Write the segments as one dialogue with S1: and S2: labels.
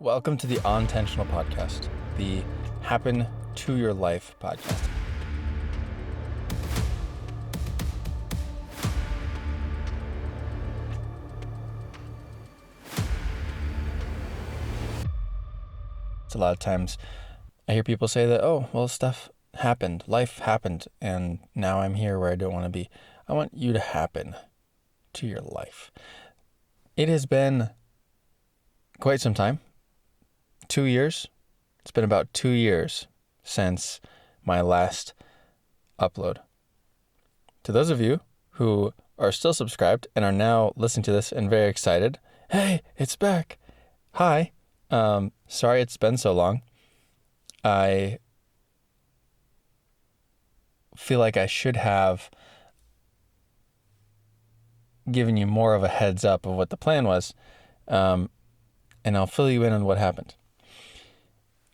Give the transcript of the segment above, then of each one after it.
S1: Welcome to the Ontentional podcast, the Happen to Your Life podcast. It's a lot of times I hear people say that, oh, well, stuff happened, life happened, and now I'm here where I don't want to be. I want you to happen to your life. It has been quite some time. 2 years. It's been about 2 years since my last upload. To those of you who are still subscribed and are now listening to this and very excited, hey, it's back. Hi. Sorry it's been so long. I feel like I should have given you more of a heads up of what the plan was, and I'll fill you in on what happened.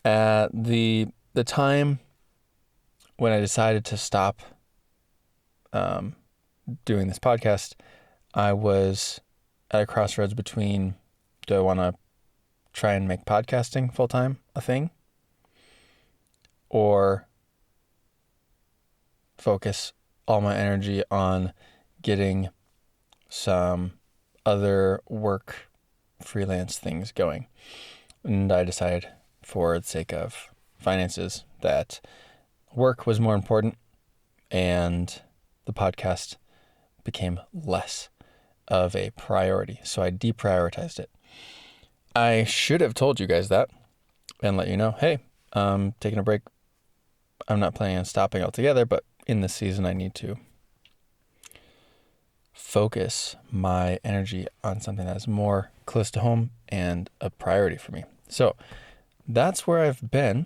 S1: At the time when I decided to stop doing this podcast, I was at a crossroads between, do I want to try and make podcasting full-time a thing, or focus all my energy on getting some other work freelance things going? And I decided, for the sake of finances, that work was more important and the podcast became less of a priority. So I deprioritized it. I should have told you guys that and let you know, hey, I'm taking a break. I'm not planning on stopping altogether, but in this season I need to focus my energy on something that is more close to home and a priority for me. So that's where I've been.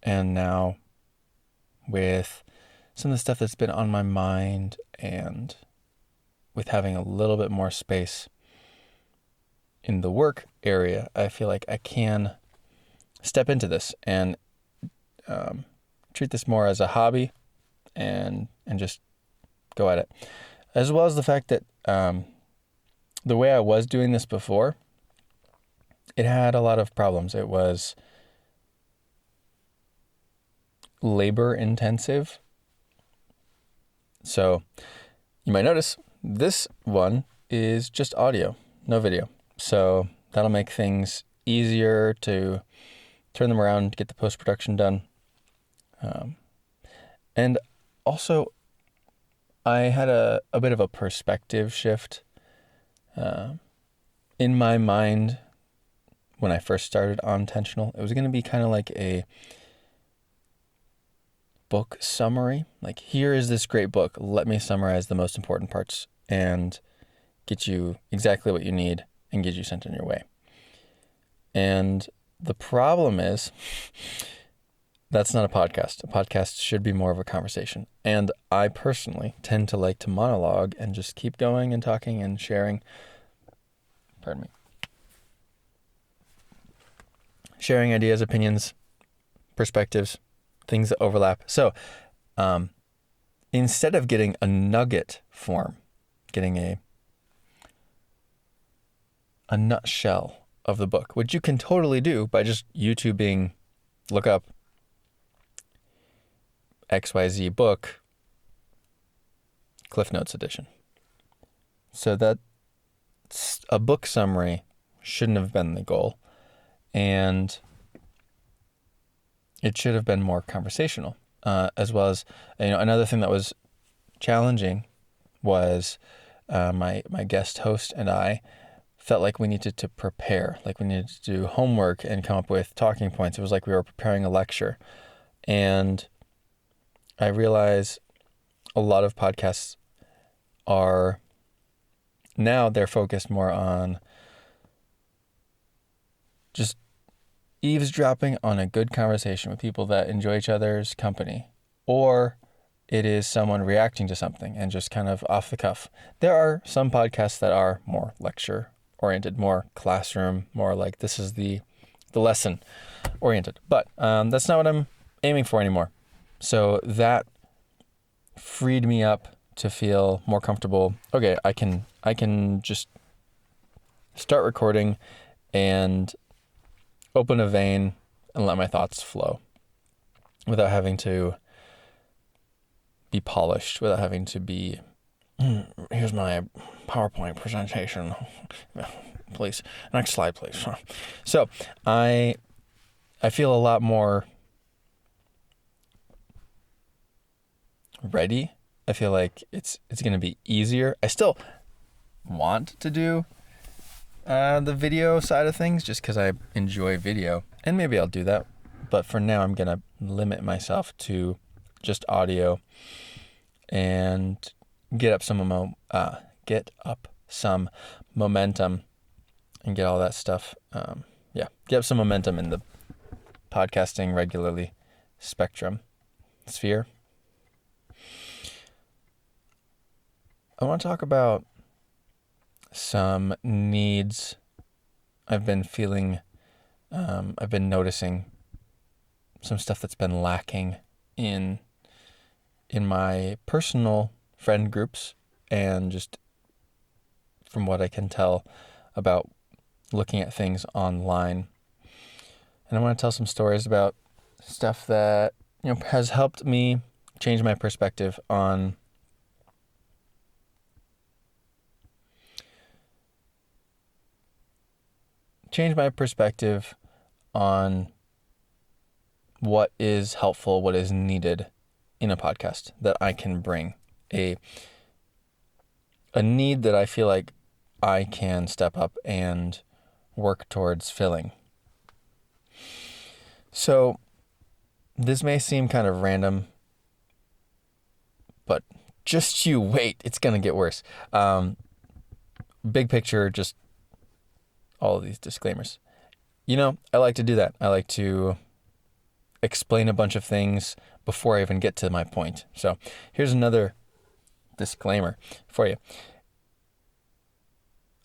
S1: And now, with some of the stuff that's been on my mind and with having a little bit more space in the work area, I feel like I can step into this and treat this more as a hobby and just go at it. As well as the fact that the way I was doing this before, it had a lot of problems. It was labor intensive. So you might notice this one is just audio, no video. So that'll make things easier to turn them around, get the post-production done. And also, I had a bit of a perspective shift in my mind when I first started Ontentional. It was going to be kind of like a book summary. Like, here is this great book. Let me summarize the most important parts and get you exactly what you need and get you sent on your way. And the problem is, that's not a podcast. A podcast should be more of a conversation. And I personally tend to like to monologue and just keep going and talking and sharing. Pardon me. Sharing ideas, opinions, perspectives, things that overlap. So instead of getting a nugget form, getting a nutshell of the book, which you can totally do by just YouTubing, look up XYZ book, Cliff Notes edition. So that a book summary shouldn't have been the goal. And it should have been more conversational, as well as, another thing that was challenging was my guest host and I felt like we needed to prepare, like we needed to do homework and come up with talking points. It was like we were preparing a lecture. And I realize a lot of podcasts are now, they're focused more on just eavesdropping on a good conversation with people that enjoy each other's company, or it is someone reacting to something and just kind of off the cuff. There are some podcasts that are more lecture oriented, more classroom, more like this is the lesson oriented, but that's not what I'm aiming for anymore. So that freed me up to feel more comfortable. Okay, I can just start recording and open a vein and let my thoughts flow without having to be polished, without having to be, here's my PowerPoint presentation. Please. Next slide, please. So I feel a lot more ready. I feel like it's going to be easier. I still want to do the video side of things just because I enjoy video, and maybe I'll do that. But for now, I'm going to limit myself to just audio and get up some momentum and get all that stuff. Get up some momentum in the podcasting regularly sphere. I want to talk about some needs I've been feeling. I've been noticing some stuff that's been lacking in my personal friend groups, and just from what I can tell about looking at things online. And I want to tell some stories about stuff that has helped me change my perspective on what is helpful, what is needed in a podcast that I can bring, a need that I feel like I can step up and work towards filling. So this may seem kind of random, but just you wait, it's going to get worse. Big picture, just all of these disclaimers. I like to do that. I like to explain a bunch of things before I even get to my point. So here's another disclaimer for you.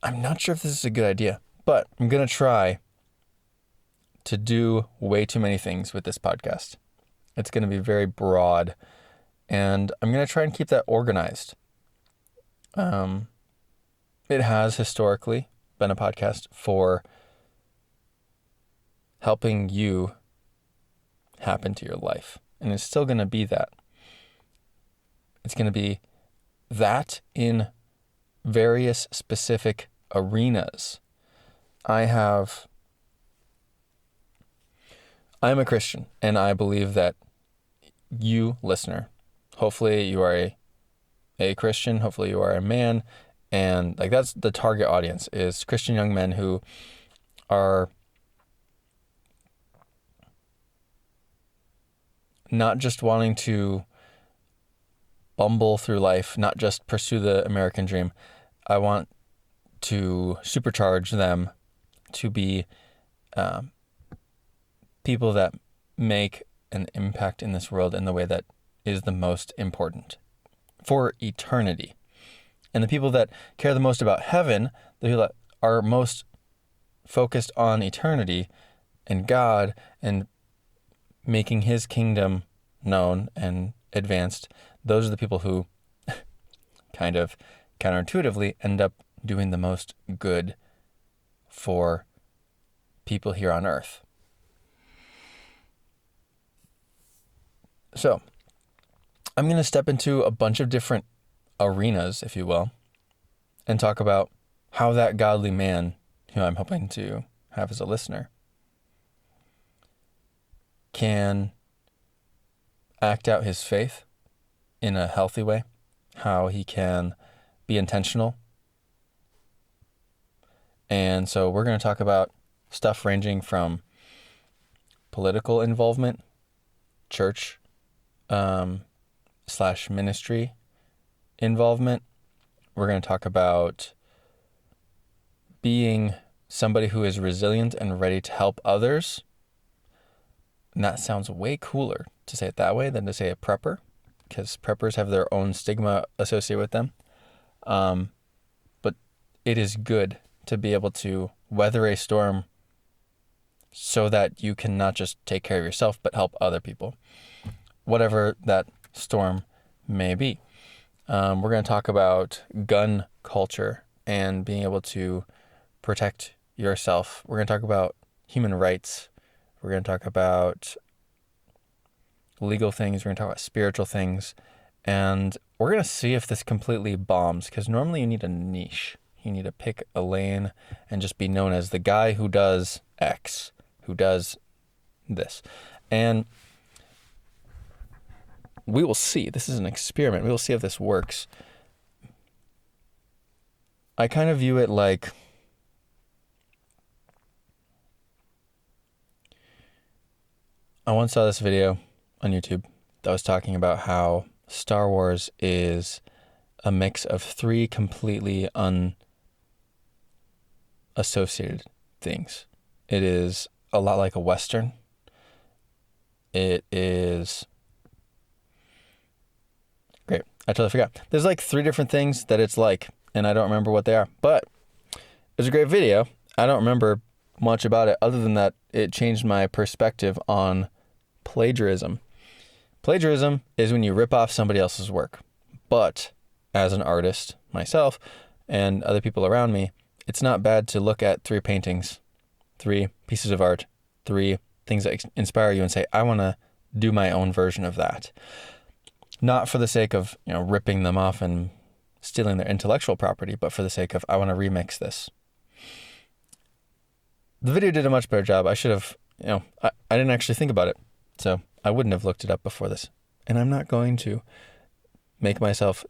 S1: I'm not sure if this is a good idea, but I'm going to try to do way too many things with this podcast. It's going to be very broad, and I'm going to try and keep that organized. It has historically been a podcast for helping you happen to your life, and it's still going to be that. It's going to be that in various specific arenas. I'm a Christian, and I believe that you, listener, hopefully you are a Christian, hopefully you are a man, and that's the target audience, is Christian young men who are not just wanting to bumble through life, not just pursue the American dream. I want to supercharge them to be people that make an impact in this world in the way that is the most important for eternity. And the people that care the most about heaven, the people that are most focused on eternity and God and making his kingdom known and advanced, those are the people who kind of counterintuitively end up doing the most good for people here on earth. So I'm going to step into a bunch of different arenas, if you will, and talk about how that godly man who I'm hoping to have as a listener can act out his faith in a healthy way, how he can be intentional. And so we're going to talk about stuff ranging from political involvement, church / ministry involvement. We're going to talk about being somebody who is resilient and ready to help others. And that sounds way cooler to say it that way than to say a prepper, because preppers have their own stigma associated with them. But it is good to be able to weather a storm so that you can not just take care of yourself, but help other people, whatever that storm may be. We're going to talk about gun culture and being able to protect yourself. We're going to talk about human rights. We're going to talk about legal things. We're going to talk about spiritual things. And we're going to see if this completely bombs, because normally you need a niche. You need to pick a lane and just be known as the guy who does X, who does this. And we will see. This is an experiment. We will see if this works. I kind of view it like I once saw this video on YouTube that was talking about how Star Wars is a mix of three completely unassociated things. It is a lot like a Western. It is... Great. I totally forgot. There's like three different things that it's like, and I don't remember what they are. But it was a great video. I don't remember much about it other than that it changed my perspective on plagiarism. Plagiarism is when you rip off somebody else's work. But as an artist myself and other people around me, it's not bad to look at three paintings, three pieces of art, three things that inspire you and say, I want to do my own version of that. Not for the sake of, ripping them off and stealing their intellectual property, but for the sake of, I want to remix this. The video did a much better job. I should have, I didn't actually think about it. So I wouldn't have looked it up before this. And I'm not going to make myself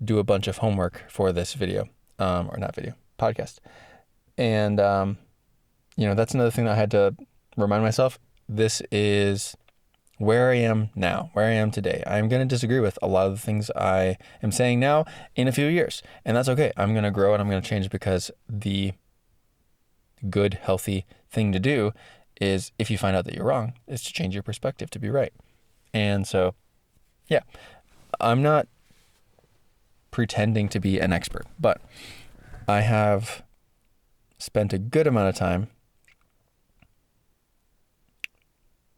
S1: do a bunch of homework for this video, or not video, podcast. And, that's another thing that I had to remind myself. This is where I am now, where I am today. I'm going to disagree with a lot of the things I am saying now in a few years. And that's okay. I'm going to grow and I'm going to change, because the good, healthy thing to do is, if you find out that you're wrong, is to change your perspective to be right. And so, yeah, I'm not pretending to be an expert, but I have spent a good amount of time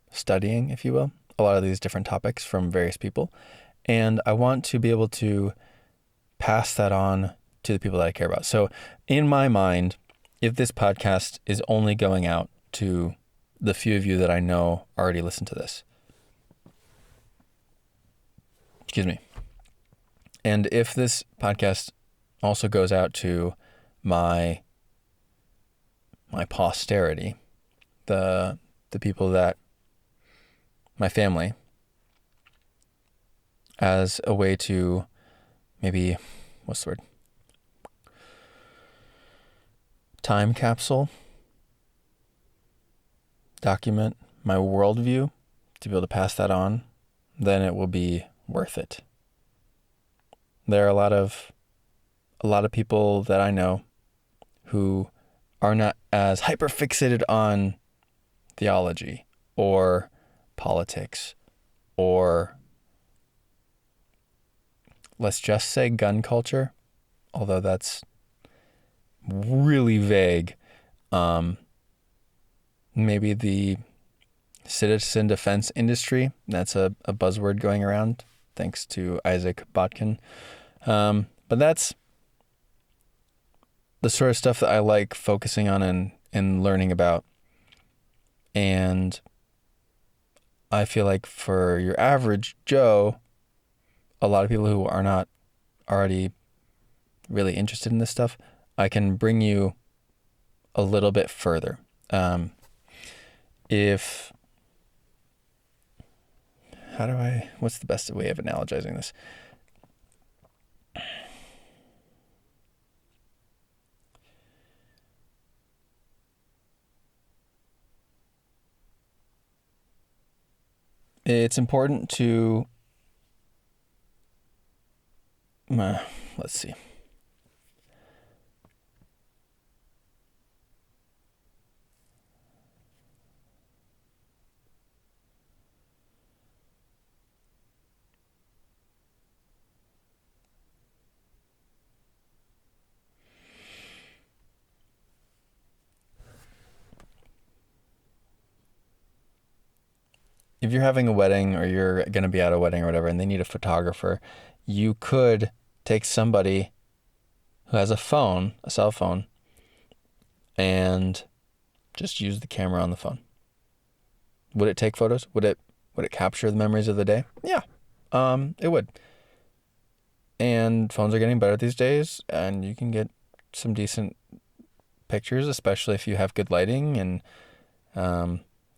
S1: studying, if you will, a lot of these different topics from various people. And I want to be able to pass that on to the people that I care about. So in my mind, if this podcast is only going out to the few of you that I know already listen to this, and if this podcast also goes out to my posterity, the people that, my family, as a way to maybe, what's the word? Time capsule, document my worldview, to be able to pass that on, then it will be worth it. There are a lot of people that I know who are not as hyper fixated on theology or politics, or let's just say gun culture, although that's really vague. Maybe the citizen defense industry, that's a buzzword going around, thanks to Isaac Botkin. But that's the sort of stuff that I like focusing on and learning about. And I feel like for your average Joe, a lot of people who are not already really interested in this stuff, I can bring you a little bit further. What's the best way of analogizing this? It's important to, let's see. If you're having a wedding or you're going to be at a wedding or whatever, and they need a photographer, you could take somebody who has a cell phone, and just use the camera on the phone. Would it take photos? Would it capture the memories of the day? Yeah, it would. And phones are getting better these days, and you can get some decent pictures, especially if you have good lighting and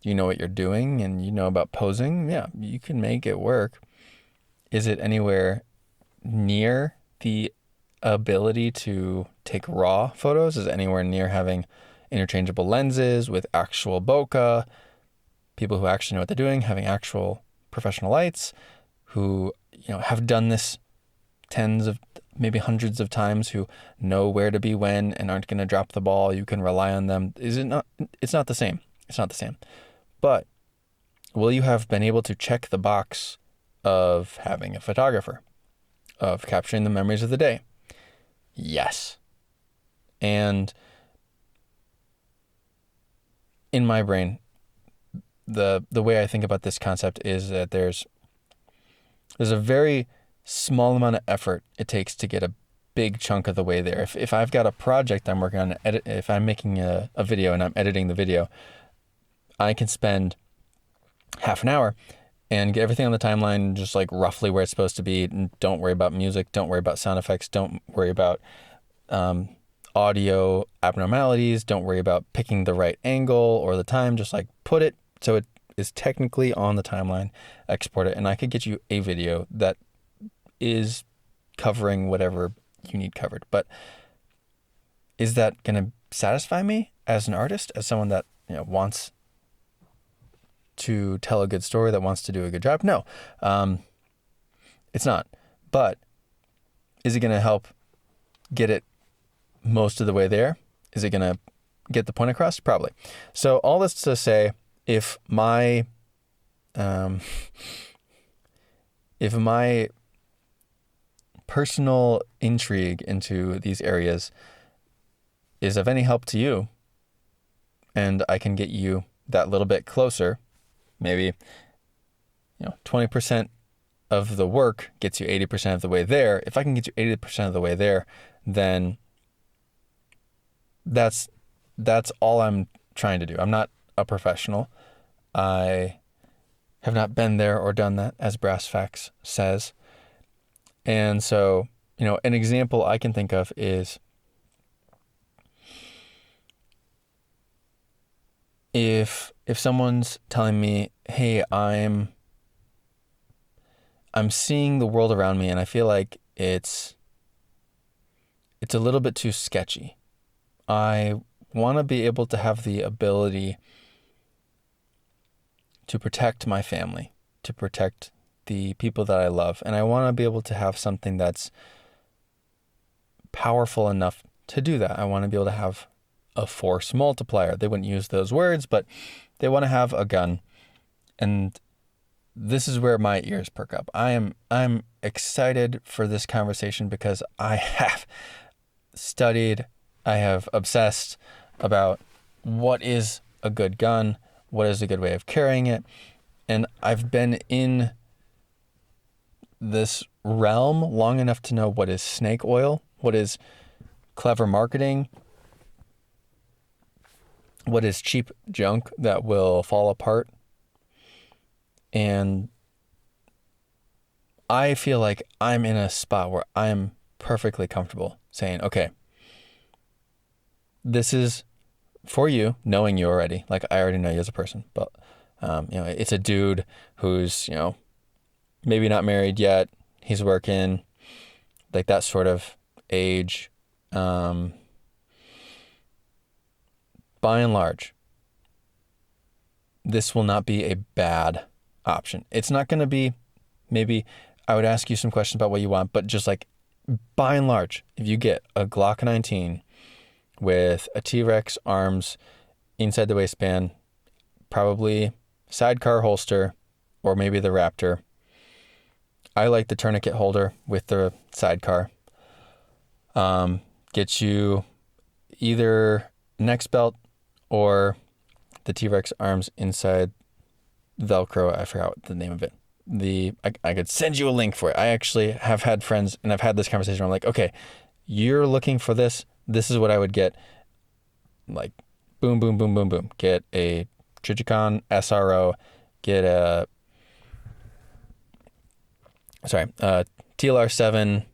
S1: you know what you're doing and you know about posing. Yeah, you can make it work. Is it anywhere near the ability to take raw photos? Is it anywhere near having interchangeable lenses with actual bokeh, people who actually know what they're doing, having actual professional lights, who have done this tens of, maybe hundreds of times, who know where to be when and aren't going to drop the ball? You can rely on them. Is it not? It's not the same. It's not the same. But will you have been able to check the box of having a photographer, of capturing the memories of the day? Yes. And in my brain, the way I think about this concept is that there's a very small amount of effort it takes to get a big chunk of the way there. If I've got a project I'm working on, if I'm making a video and I'm editing the video, I can spend half an hour and get everything on the timeline just like roughly where it's supposed to be. And don't worry about music. Don't worry about sound effects. Don't worry about audio abnormalities. Don't worry about picking the right angle or the time. Just like put it so it is technically on the timeline, export it, and I could get you a video that is covering whatever you need covered. But is that going to satisfy me as an artist, as someone that wants to tell a good story, that wants to do a good job? No, it's not. But is it going to help get it most of the way there? Is it going to get the point across? Probably. So all this to say, if my personal intrigue into these areas is of any help to you, and I can get you that little bit closer, maybe 20% of the work gets you 80% of the way there. If I can get you 80% of the way there, then that's all I'm trying to do. I'm not a professional. I have not been there or done that, as Brass Facts says. And so, an example I can think of is if someone's telling me, hey, I'm seeing the world around me and I feel like it's a little bit too sketchy. I want to be able to have the ability to protect my family, to protect the people that I love. And I want to be able to have something that's powerful enough to do that. I want to be able to have a force multiplier. They wouldn't use those words, but they want to have a gun. And this is where my ears perk up. I'm excited for this conversation because I have studied, I have obsessed about what is a good gun, what is a good way of carrying it. And I've been in this realm long enough to know what is snake oil, what is clever marketing, what is cheap junk that will fall apart. And I feel like I'm in a spot where I'm perfectly comfortable saying, okay, this is for you, knowing you already. Like, I already know you as a person, but it's a dude who's, maybe not married yet. He's working, like that sort of age. By and large, this will not be a bad option. It's not going to be, maybe I would ask you some questions about what you want, but just like by and large, if you get a Glock 19 with a T-Rex arms inside the waistband, probably sidecar holster, or maybe the Raptor. I like the tourniquet holder with the sidecar. Get you either neck belt or the T-Rex arms inside Velcro. I forgot what the name of it. I could send you a link for it. I actually have had friends, and I've had this conversation where I'm like, okay, you're looking for this. This is what I would get. Like, boom, boom, boom, boom, boom. Get a Trijicon SRO, get a TLR7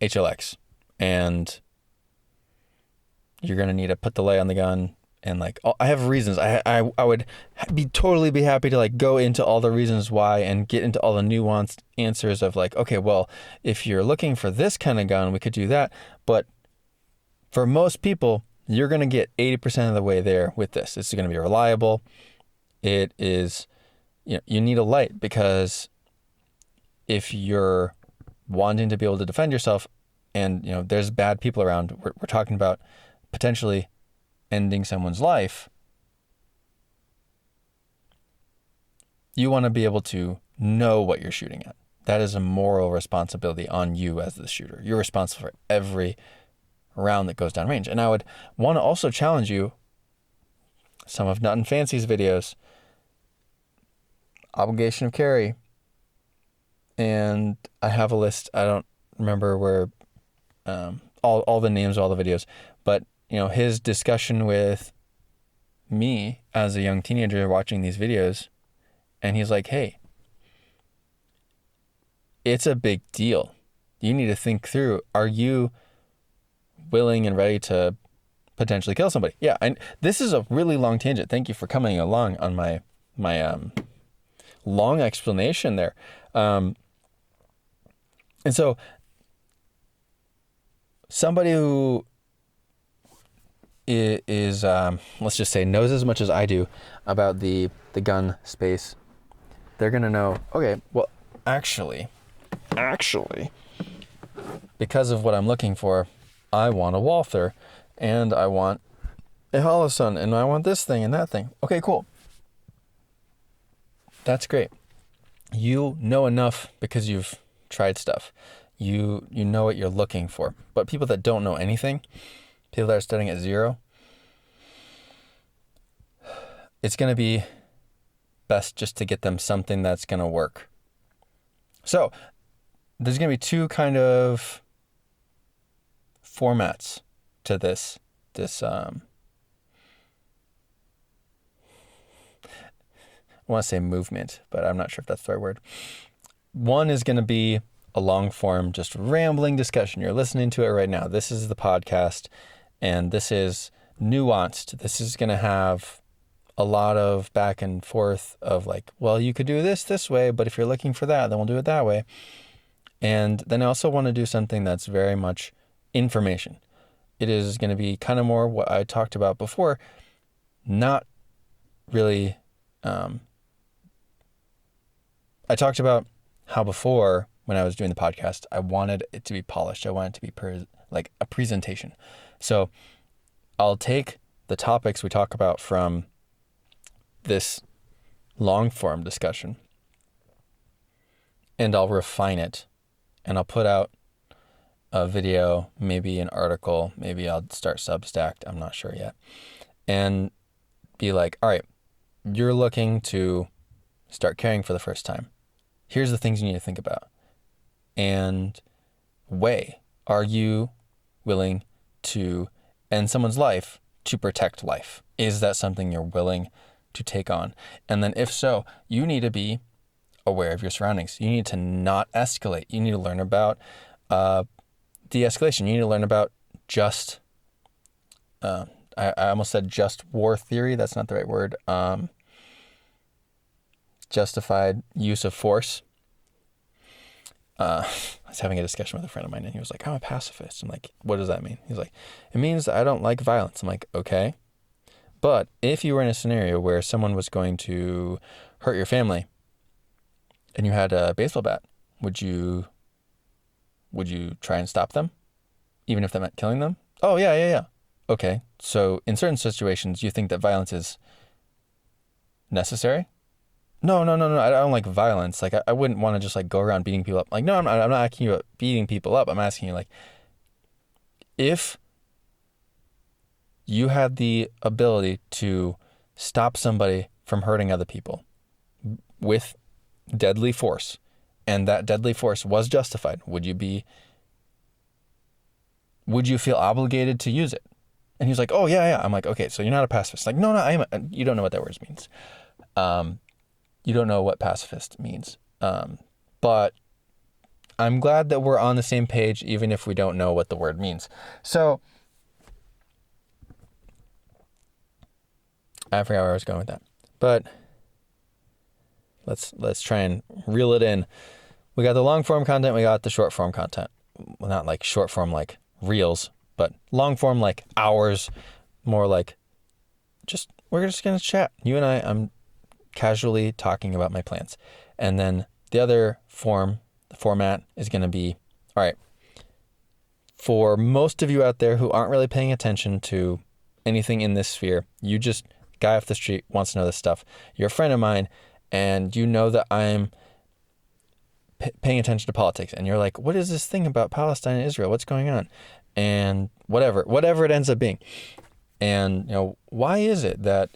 S1: HLX, and you're gonna need to put the lay on the gun. And like, I have reasons. I would be happy to like go into all the reasons why and get into all the nuanced answers of like, okay, well, if you're looking for this kind of gun, we could do that. But for most people, you're going to get 80% of the way there with this. It's going to be reliable. It is, you need a light, because if you're wanting to be able to defend yourself and, there's bad people around, we're talking about potentially ending someone's life, you want to be able to know what you're shooting at. That is a moral responsibility on you as the shooter. You're responsible for every round that goes down range. And I would want to also challenge you, some of Nut and Fancy's videos, obligation of carry, and I have a list. I don't remember where all the names of all the videos, but his discussion with me as a young teenager watching these videos, and he's like, hey, it's a big deal. You need to think through, are you willing and ready to potentially kill somebody? Yeah, and this is a really long tangent. Thank you for coming along on my long explanation there. And so somebody who is let's just say knows as much as I do about the gun space, they're gonna know, okay, well, actually, because of what I'm looking for, I want a Walther, and I want a Holosun, and I want this thing and that thing. Okay, cool. That's great. You know enough because you've tried stuff. You know what you're looking for. But people that don't know anything, people that are starting at zero, it's going to be best just to get them something that's going to work. So there's going to be two kind of formats to this I want to say movement, but I'm not sure if that's the right word. One is going to be a long form, just rambling discussion. You're listening to it right now. This is the podcast, and this is nuanced. This is going to have a lot of back and forth of like, well, you could do this way, but if you're looking for that, then we'll do it that way. And then I also want to do something that's very much information. It is going to be kind of more what I talked about before, not really. I talked about how before, when I was doing the podcast, I wanted it to be polished. I wanted it to be like a presentation. So I'll take the topics we talk about from this long form discussion and I'll refine it, and I'll put out a video, maybe an article, maybe I'll start Substack, I'm not sure yet, and be like, all right, you're looking to start carrying for the first time. Here's the things you need to think about. And weigh, are you willing to end someone's life to protect life? Is that something you're willing to take on? And then if so, you need to be aware of your surroundings. You need to not escalate. You need to learn about de-escalation. You need to learn about just, I almost said just war theory. That's not the right word. Justified use of force. I was having a discussion with a friend of mine, and he was like, I'm a pacifist. I'm like, what does that mean? He's like, it means I don't like violence. I'm like, okay. But if you were in a scenario where someone was going to hurt your family and you had a baseball bat, would you try and stop them, even if that meant killing them? Oh, yeah. Okay. So in certain situations, you think that violence is necessary? No. I don't like violence. Like, I wouldn't want to just like go around beating people up. Like, no, I'm not asking you about beating people up. I'm asking you, like, if you had the ability to stop somebody from hurting other people with deadly force, and that deadly force was justified, would you feel obligated to use it? And he's like, oh, yeah. I'm like, okay, so you're not a pacifist. Like, no, you don't know what that word means. You don't know what pacifist means. But I'm glad that we're on the same page, even if we don't know what the word means. So I forgot where I was going with that. But let's try and reel it in. We got the long form content, we got the short form content. Well, not like short form like reels, but long form like hours, more like we're just gonna chat. You and I'm casually talking about my plans. And then the other format is gonna be, all right, for most of you out there who aren't really paying attention to anything in this sphere, you just, guy off the street wants to know this stuff. You're a friend of mine, and you know that I'm paying attention to politics, and you're like, what is this thing about Palestine and Israel? What's going on? And whatever it ends up being. And, why is it that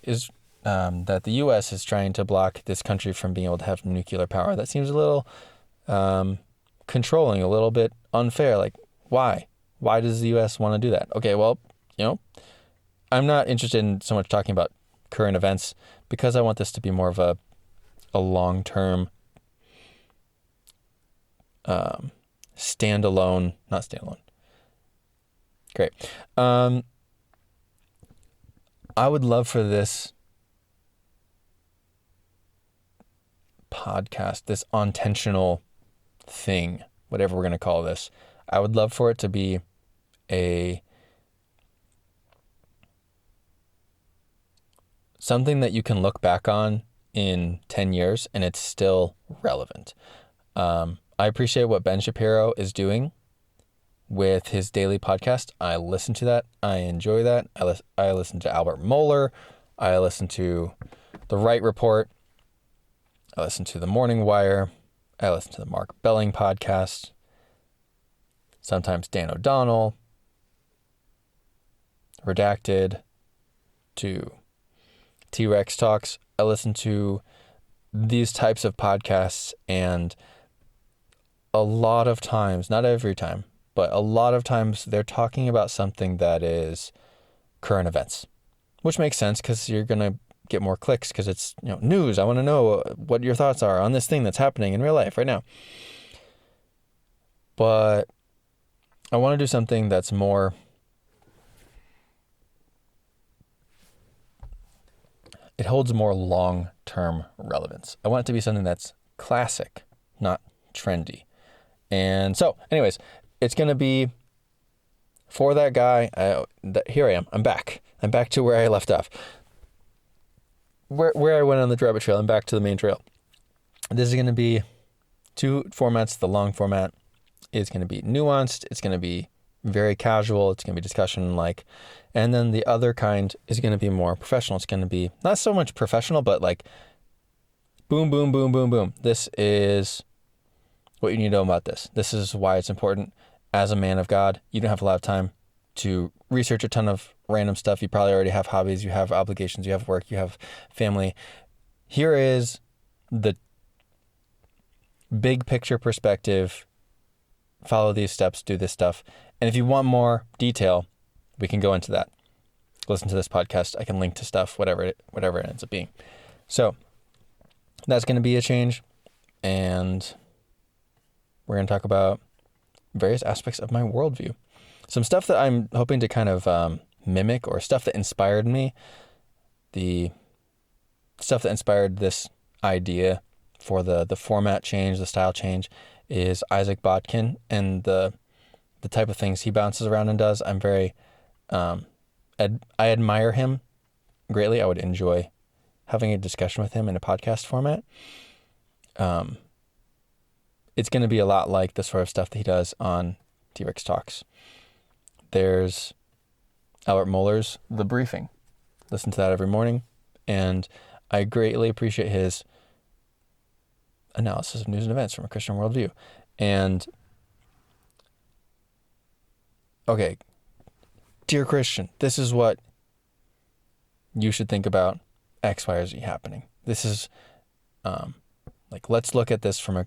S1: that the U.S. is trying to block this country from being able to have nuclear power? That seems a little controlling, a little bit unfair. Like, why? Why does the U.S. want to do that? Okay, well, I'm not interested in so much talking about current events because I want this to be more of a long-term not standalone. Great. I would love for this podcast, this Ontentional thing, whatever we're going to call this, I would love for it to be something that you can look back on in 10 years and it's still relevant. I appreciate what Ben Shapiro is doing with his daily podcast. I listen to that. I enjoy that. I listen to Albert Mohler. I listen to The Wright Report. I listen to The Morning Wire. I listen to the Mark Belling podcast. Sometimes Dan O'Donnell. Redacted. To T-Rex Talks. I listen to these types of podcasts, and a lot of times, not every time, but a lot of times they're talking about something that is current events, which makes sense because you're going to get more clicks because it's news. I want to know what your thoughts are on this thing that's happening in real life right now. But I want to do something that's more it holds more long-term relevance. I want it to be something that's classic, not trendy. And so, anyways, it's going to be for that guy. Here I am. I'm back. I'm back to where I left off. Where I went on the rabbit trail. I'm back to the main trail. This is going to be 2 formats. The long format is going to be nuanced. It's going to be very casual. It's going to be discussion like, and then the other kind is going to be more professional. It's going to be not so much professional, but like boom, boom, boom, boom, boom. This is what you need to know about this. This is why it's important. As a man of God, you don't have a lot of time to research a ton of random stuff. You probably already have hobbies, you have obligations, you have work, you have family. Here is the big picture perspective. Follow these steps, do this stuff. And if you want more detail, we can go into that. Listen to this podcast. I can link to stuff, whatever it ends up being. So that's going to be a change. And we're going to talk about various aspects of my worldview. Some stuff that I'm hoping to kind of mimic, or stuff that inspired me. The stuff that inspired this idea for the format change, the style change, is Isaac Botkin and the type of things he bounces around and does. I'm very, I admire him greatly. I would enjoy having a discussion with him in a podcast format. It's going to be a lot like the sort of stuff that he does on T-Rex Talks. There's Albert Mohler's The Briefing. Listen to that every morning. And I greatly appreciate his analysis of news and events from a Christian worldview. And, okay, dear Christian, this is what you should think about X, Y, or Z happening. This is, let's look at this from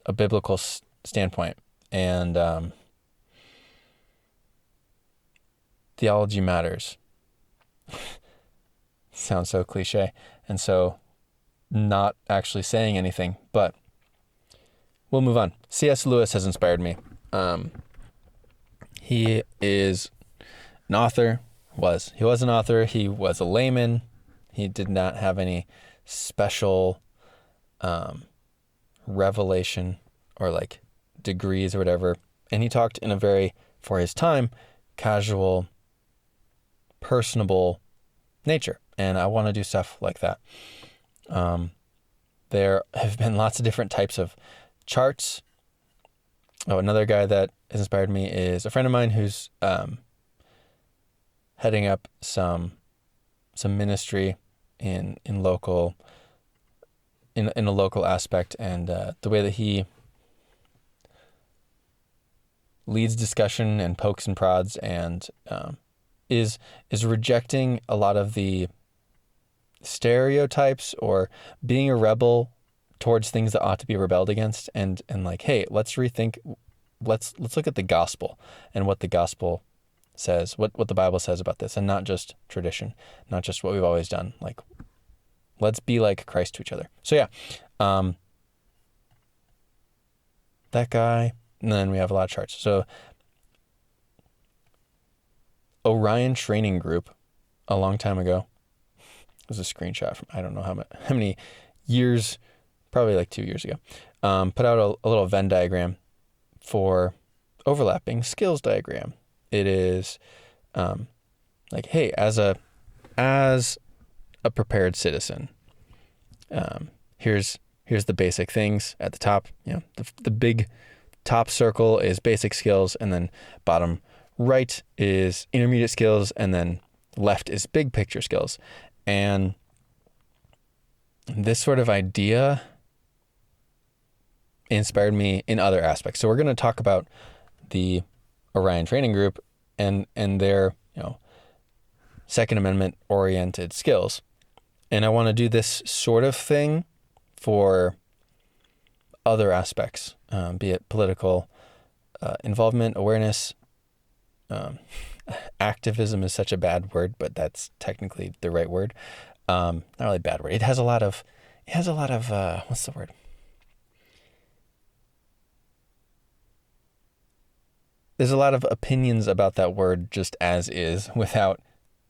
S1: a biblical standpoint. And theology matters. Sounds so cliche and so not actually saying anything, but we'll move on. C.S. Lewis has inspired me. He is an author. He was an author. He was a layman. He did not have any special revelation or like degrees or whatever. And he talked in a very, for his time, casual, personable nature. And I want to do stuff like that. There have been lots of different types of charts. Oh, another guy that has inspired me is a friend of mine who's heading up some ministry in a local aspect, and the way that he leads discussion and pokes and prods and is rejecting a lot of the stereotypes or being a rebel towards things that ought to be rebelled against, and like, hey, let's rethink, let's look at the gospel and what the gospel says, what the Bible says about this, and not just tradition, not just what we've always done. Like, let's be like Christ to each other. So yeah, that guy, and then we have a lot of charts. So Orion Training Group, a long time ago, was a screenshot from I don't know how many years, probably like 2 years ago, put out a little Venn diagram for overlapping skills diagram. It is like, hey, as a prepared citizen, here's the basic things at the top. You know, the big top circle is basic skills, and then bottom right is intermediate skills, and then left is big picture skills. And this sort of idea inspired me in other aspects. So we're going to talk about the Orion Training Group and their, Second Amendment oriented skills. And I want to do this sort of thing for other aspects, be it political involvement, awareness. Activism is such a bad word, but that's technically the right word. Not really a bad word. It has a lot of what's the word? There's a lot of opinions about that word just as is, without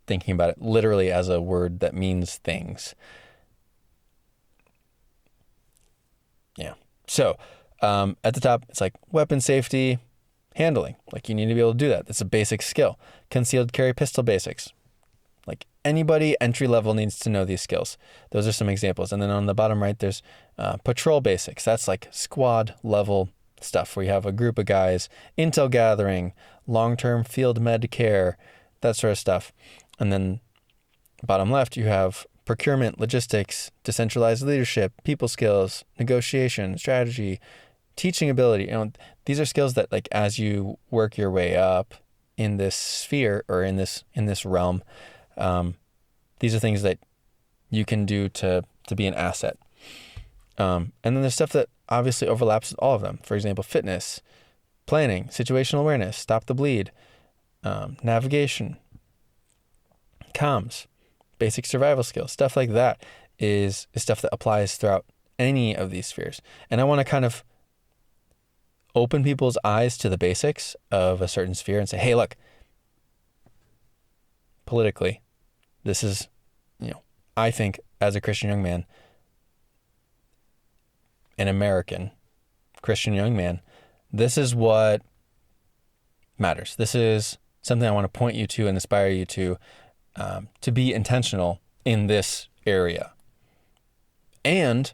S1: thinking about it literally as a word that means things. Yeah. So at the top, it's like weapon safety, handling. Like, you need to be able to do that. That's a basic skill. Concealed carry pistol basics. Like, anybody entry level needs to know these skills. Those are some examples. And then on the bottom right, there's patrol basics. That's like squad level stuff where you have a group of guys, intel gathering, long-term field med care, that sort of stuff. And then bottom left, you have procurement, logistics, decentralized leadership, people skills, negotiation, strategy, teaching ability. These are skills that, like, as you work your way up in this sphere or in this realm, these are things that you can do to be an asset. And then there's stuff that obviously overlaps with all of them. For example, fitness, planning, situational awareness, stop the bleed, navigation, comms, basic survival skills, stuff like that is stuff that applies throughout any of these spheres. And I want to kind of open people's eyes to the basics of a certain sphere and say, hey, look, politically, this is, I think as a Christian young man, an American Christian young man, this is what matters. This is something I want to point you to and inspire you to be intentional in this area. And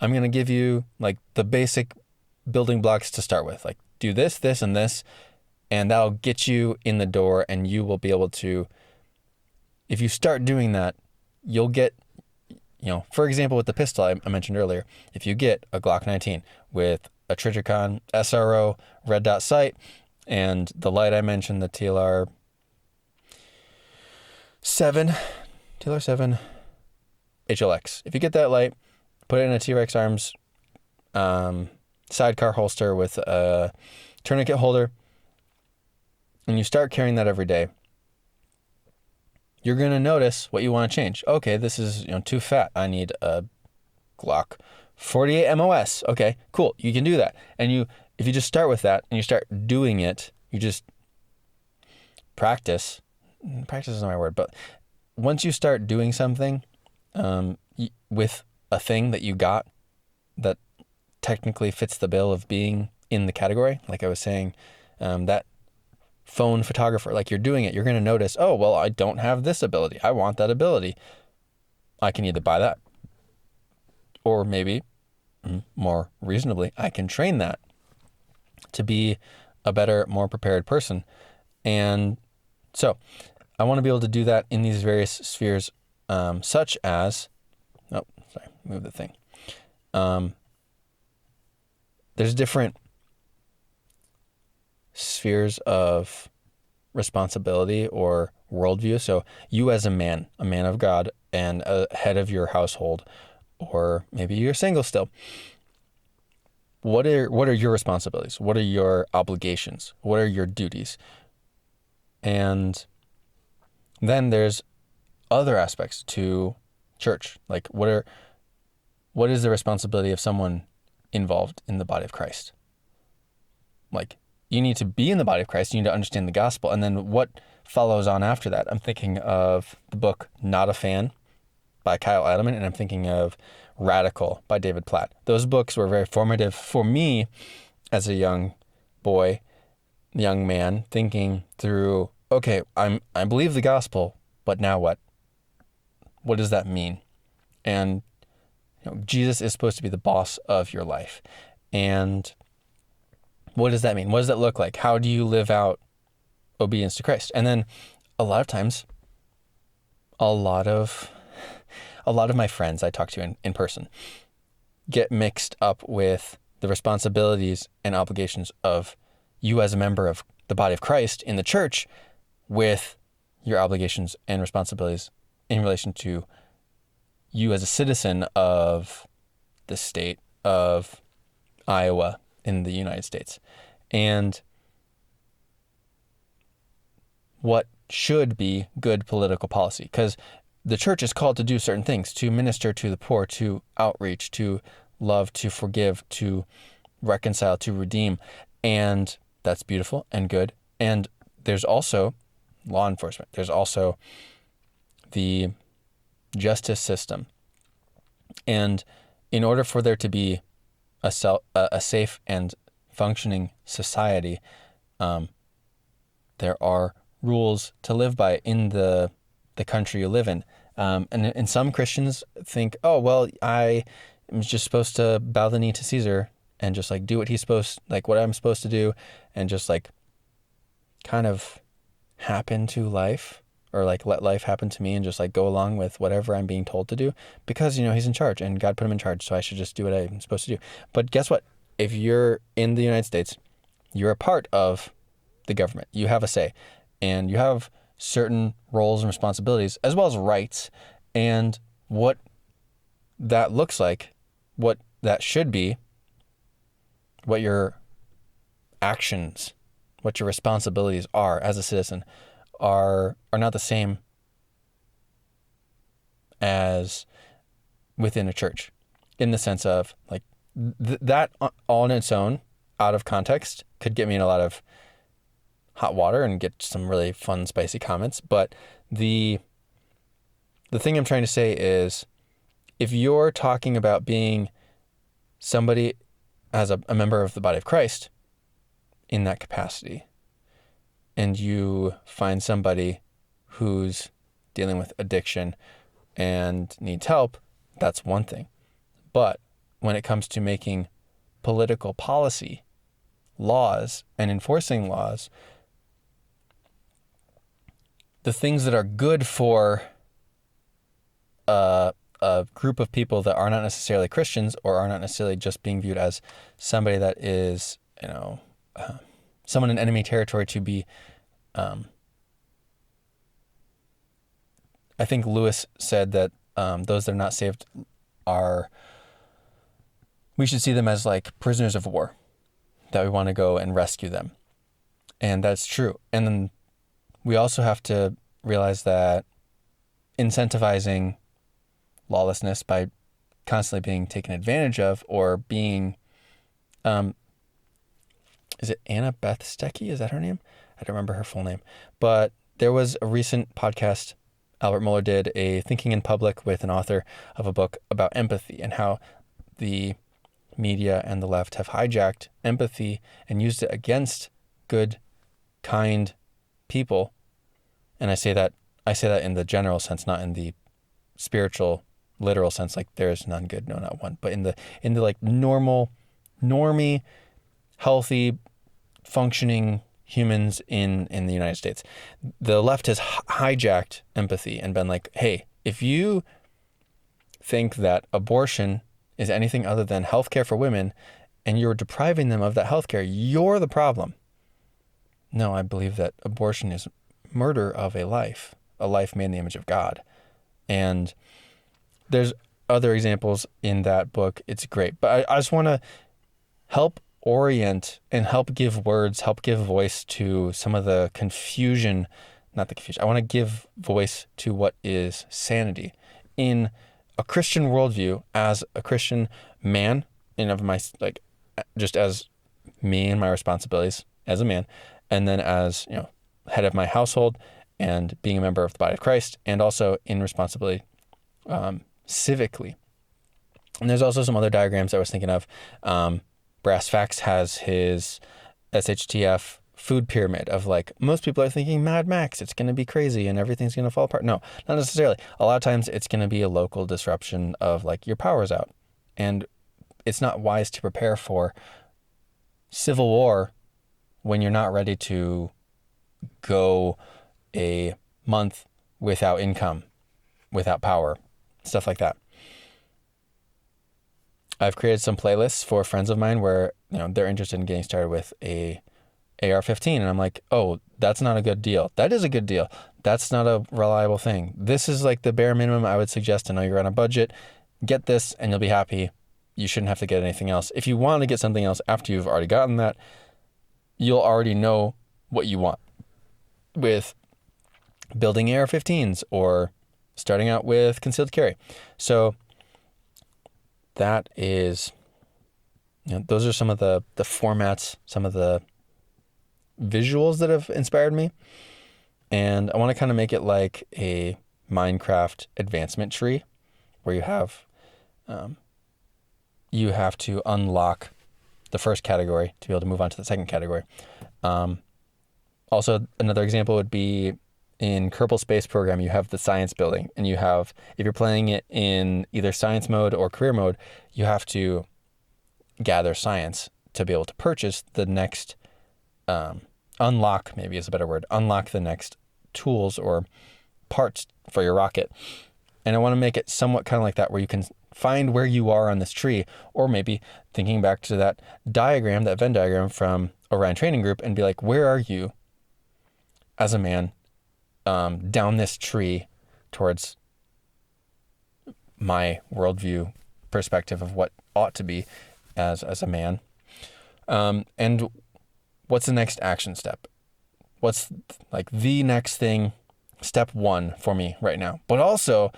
S1: I'm going to give you like the basic building blocks to start with. Like, do this, this, and this, and that'll get you in the door, and you will be able to, if you start doing that, you'll get, for example, with the pistol I mentioned earlier, if you get a Glock 19 with a Trijicon SRO red dot sight and the light I mentioned, the TLR 7 HLX. If you get that light, put it in a T-Rex Arms sidecar holster with a tourniquet holder, and you start carrying that every day, you're going to notice what you want to change. Okay, this is, too fat. I need a Glock 48 MOS. Okay, cool. You can do that. And if you just start with that and you start doing it, you just practice. Practice is not my word, but once you start doing something with a thing that you got that technically fits the bill of being in the category, like I was saying, that phone photographer, like you're doing it, you're going to notice, oh, well, I don't have this ability. I want that ability. I can either buy that, or maybe more reasonably, I can train that to be a better, more prepared person. And so I want to be able to do that in these various spheres, such as, move the thing. There's different spheres of responsibility or worldview. So you as a man of God and a head of your household, or maybe you're single still. What are your responsibilities? What are your obligations? What are your duties? And then there's other aspects to church. Like what is the responsibility of someone involved in the body of Christ? Like, you need to be in the body of Christ. You need to understand the gospel. And then what follows on after that? I'm thinking of the book Not a Fan by Kyle Adamant, and I'm thinking of Radical by David Platt. Those books were very formative for me as a young man, thinking through, okay, I believe the gospel, but now what? What does that mean? And Jesus is supposed to be the boss of your life. And what does that mean? What does that look like? How do you live out obedience to Christ? And then a lot of times, a lot of my friends I talk to in person get mixed up with the responsibilities and obligations of you as a member of the body of Christ in the church with your obligations and responsibilities in relation to you as a citizen of the state of Iowa in the United States, and what should be good political policy. Because the church is called to do certain things, to minister to the poor, to outreach, to love, to forgive, to reconcile, to redeem. And that's beautiful and good. And there's also law enforcement. There's also the justice system. And in order for there to be a safe and functioning society, there are rules to live by in the country you live in. And some Christians think, oh, well, I am just supposed to bow the knee to Caesar and just do what what I'm supposed to do, and just kind of happen to life, or let life happen to me, and just go along with whatever I'm being told to do, because he's in charge and God put him in charge, so I should just do what I'm supposed to do. But guess what? If you're in the United States, you're a part of the government. You have a say, and you have certain roles and responsibilities as well as rights, and what that looks like, what that should be, what your actions, what your responsibilities are as a citizen are not the same as within a church, in the sense of that all on its own, out of context, could get me in a lot of hot water and get some really fun, spicy comments. But the thing I'm trying to say is, if you're talking about being somebody as a member of the body of Christ in that capacity, and you find somebody who's dealing with addiction and needs help, that's one thing. But when it comes to making political policy, laws, and enforcing laws, the things that are good for a group of people that are not necessarily Christians, or are not necessarily just being viewed as somebody that is, someone in enemy territory to be, I think Lewis said that those that are not saved we should see them as prisoners of war, that we want to go and rescue them. And that's true. And then we also have to realize that incentivizing lawlessness by constantly being taken advantage of, or being, is it Anna Beth Stecky? Is that her name? I don't remember her full name. But there was a recent podcast Albert Mueller did, a Thinking in Public, with an author of a book about empathy and how the media and the left have hijacked empathy and used it against good, kind people. And I say that in the general sense, not in the spiritual, literal sense, like there is none good, no, not one, but in the like normie, healthy, functioning humans in the United States. The left has hijacked empathy and been like, hey, if you think that abortion is anything other than healthcare for women and you're depriving them of that healthcare, you're the problem. No, I believe that abortion is murder of a life made in the image of God. And there's other examples in that book. It's great. But I just want to help orient and help give words, help give voice to some of the confusion, not the confusion. I want to give voice to what is sanity in a Christian worldview, as a Christian man, and of my, like, just as me and my responsibilities as a man, and then as, head of my household and being a member of the body of Christ, and also in responsibility civically. And there's also some other diagrams I was thinking of. Brass Facts has his SHTF food pyramid of, like, most people are thinking Mad Max, it's going to be crazy and everything's going to fall apart. No, not necessarily. A lot of times it's going to be a local disruption of, like, your power's out. And it's not wise to prepare for civil war when you're not ready to go a month without income, without power, stuff like that. I've created some playlists for friends of mine where, they're interested in getting started with a AR-15, and I'm like, oh, that's not a good deal. That is a good deal. That's not a reliable thing. This is like the bare minimum I would suggest. I know you're on a budget. Get this and you'll be happy. You shouldn't have to get anything else. If you want to get something else after you've already gotten that, you'll already know what you want with building AR-15s or starting out with concealed carry. So that is, those are some of the formats, some of the visuals that have inspired me. And I want to kind of make it like a Minecraft advancement tree where you have to unlock the first category to be able to move on to the second category. Also, another example would be in Kerbal Space Program, you have the science building, and you have, if you're playing it in either science mode or career mode, you have to gather science to be able to purchase the next, unlock, maybe is a better word, unlock the next tools or parts for your rocket. And I want to make it somewhat kind of like that, where you can find where you are on this tree, or maybe thinking back to that diagram, that Venn diagram from Orion Training Group, and be like, where are you as a man down this tree towards my worldview perspective of what ought to be as a man. And what's the next action step? What's like the next thing, step 1 for me right now? But also,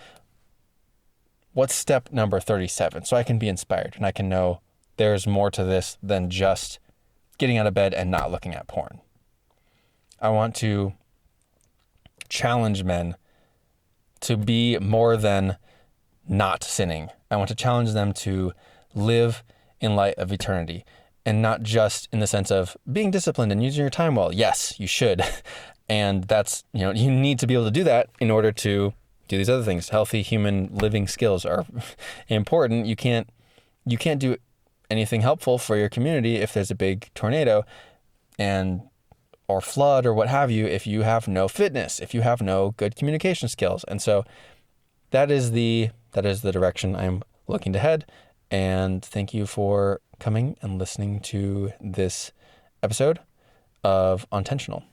S1: what's step number 37? So I can be inspired and I can know there's more to this than just getting out of bed and not looking at porn. I want to challenge men to be more than not sinning. I want to challenge them to live in light of eternity, and not just in the sense of being disciplined and using your time well. Yes, you should. And that's, you need to be able to do that in order to do these other things. Healthy human living skills are important. You can't do anything helpful for your community if there's a big tornado or flood or what have you, if you have no fitness, if you have no good communication skills. And so that is the direction I'm looking to head. And thank you for coming and listening to this episode of Ontentional.